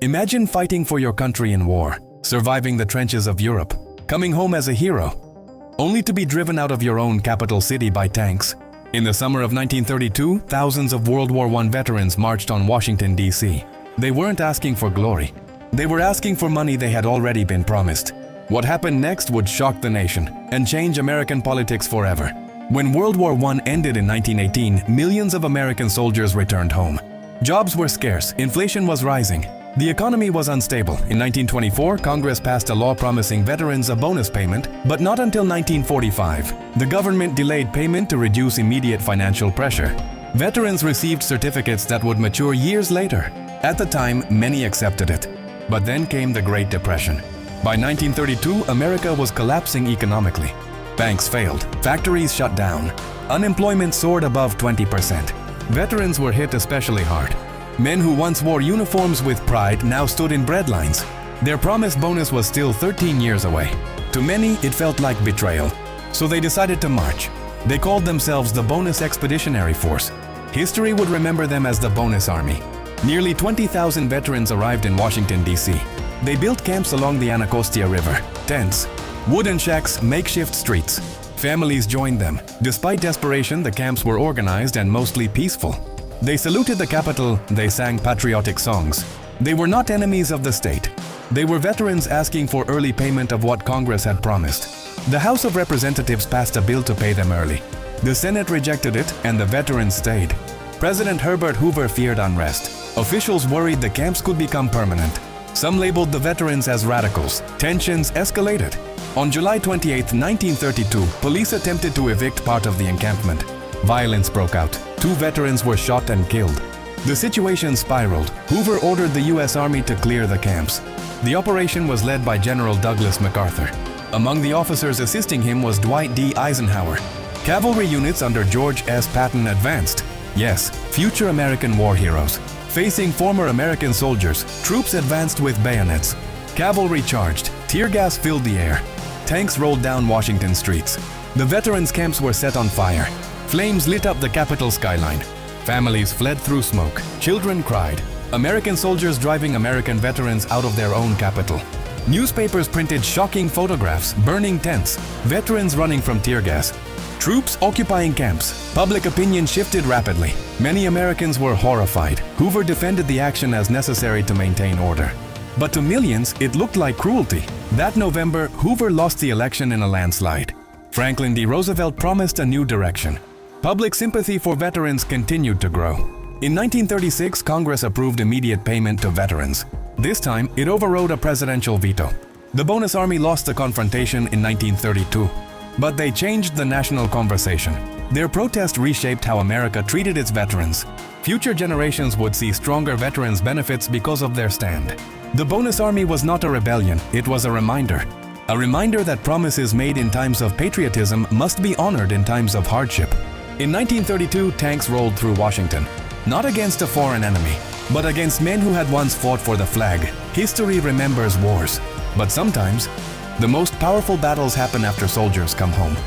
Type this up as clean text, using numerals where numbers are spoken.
Imagine fighting for your country in war, surviving the trenches of Europe, coming home as a hero, only to be driven out of your own capital city by tanks. In the summer of 1932, thousands of World War I veterans marched on Washington, D.C. They weren't asking for glory. They were asking for money they had already been promised. What happened next would shock the nation and change American politics forever. When World War I ended in 1918, millions of American soldiers returned home. Jobs were scarce, inflation was rising. The economy was unstable. In 1924, Congress passed a law promising veterans a bonus payment, but not until 1945. The government delayed payment to reduce immediate financial pressure. Veterans received certificates that would mature years later. At the time, many accepted it. But then came the Great Depression. By 1932, America was collapsing economically. Banks failed, factories shut down, unemployment soared above 20%. Veterans were hit especially hard. Men who once wore uniforms with pride now stood in breadlines. Their promised bonus was still 13 years away. To many, it felt like betrayal. So they decided to march. They called themselves the Bonus Expeditionary Force. History would remember them as the Bonus Army. Nearly 20,000 veterans arrived in Washington, D.C. They built camps along the Anacostia River, tents, wooden shacks, makeshift streets. Families joined them. Despite desperation, the camps were organized and mostly peaceful. They saluted the Capitol, they sang patriotic songs. They were not enemies of the state. They were veterans asking for early payment of what Congress had promised. The House of Representatives passed a bill to pay them early. The Senate rejected it, and the veterans stayed. President Herbert Hoover feared unrest. Officials worried the camps could become permanent. Some labeled the veterans as radicals. Tensions escalated. On July 28, 1932, police attempted to evict part of the encampment. Violence broke out. 2 veterans were shot and killed. The situation spiraled. Hoover ordered the U.S. Army to clear the camps. The operation was led by General Douglas MacArthur. Among the officers assisting him was Dwight D. Eisenhower. Cavalry units under George S. Patton advanced. Yes, future American war heroes. Facing former American soldiers, troops advanced with bayonets. Cavalry charged. Tear gas filled the air. Tanks rolled down Washington streets. The veterans' camps were set on fire. Flames lit up the Capitol skyline. Families fled through smoke. Children cried. American soldiers driving American veterans out of their own capital. Newspapers printed shocking photographs, burning tents, veterans running from tear gas. Troops occupying camps. Public opinion shifted rapidly. Many Americans were horrified. Hoover defended the action as necessary to maintain order. But to millions, it looked like cruelty. That November, Hoover lost the election in a landslide. Franklin D. Roosevelt promised a new direction. Public sympathy for veterans continued to grow. In 1936, Congress approved immediate payment to veterans. This time, it overrode a presidential veto. The Bonus Army lost the confrontation in 1932. But they changed the national conversation. Their protest reshaped how America treated its veterans. Future generations would see stronger veterans' benefits because of their stand. The Bonus Army was not a rebellion, it was a reminder. A reminder that promises made in times of patriotism must be honored in times of hardship. In 1932, tanks rolled through Washington, not against a foreign enemy, but against men who had once fought for the flag. History remembers wars, but sometimes the most powerful battles happen after soldiers come home.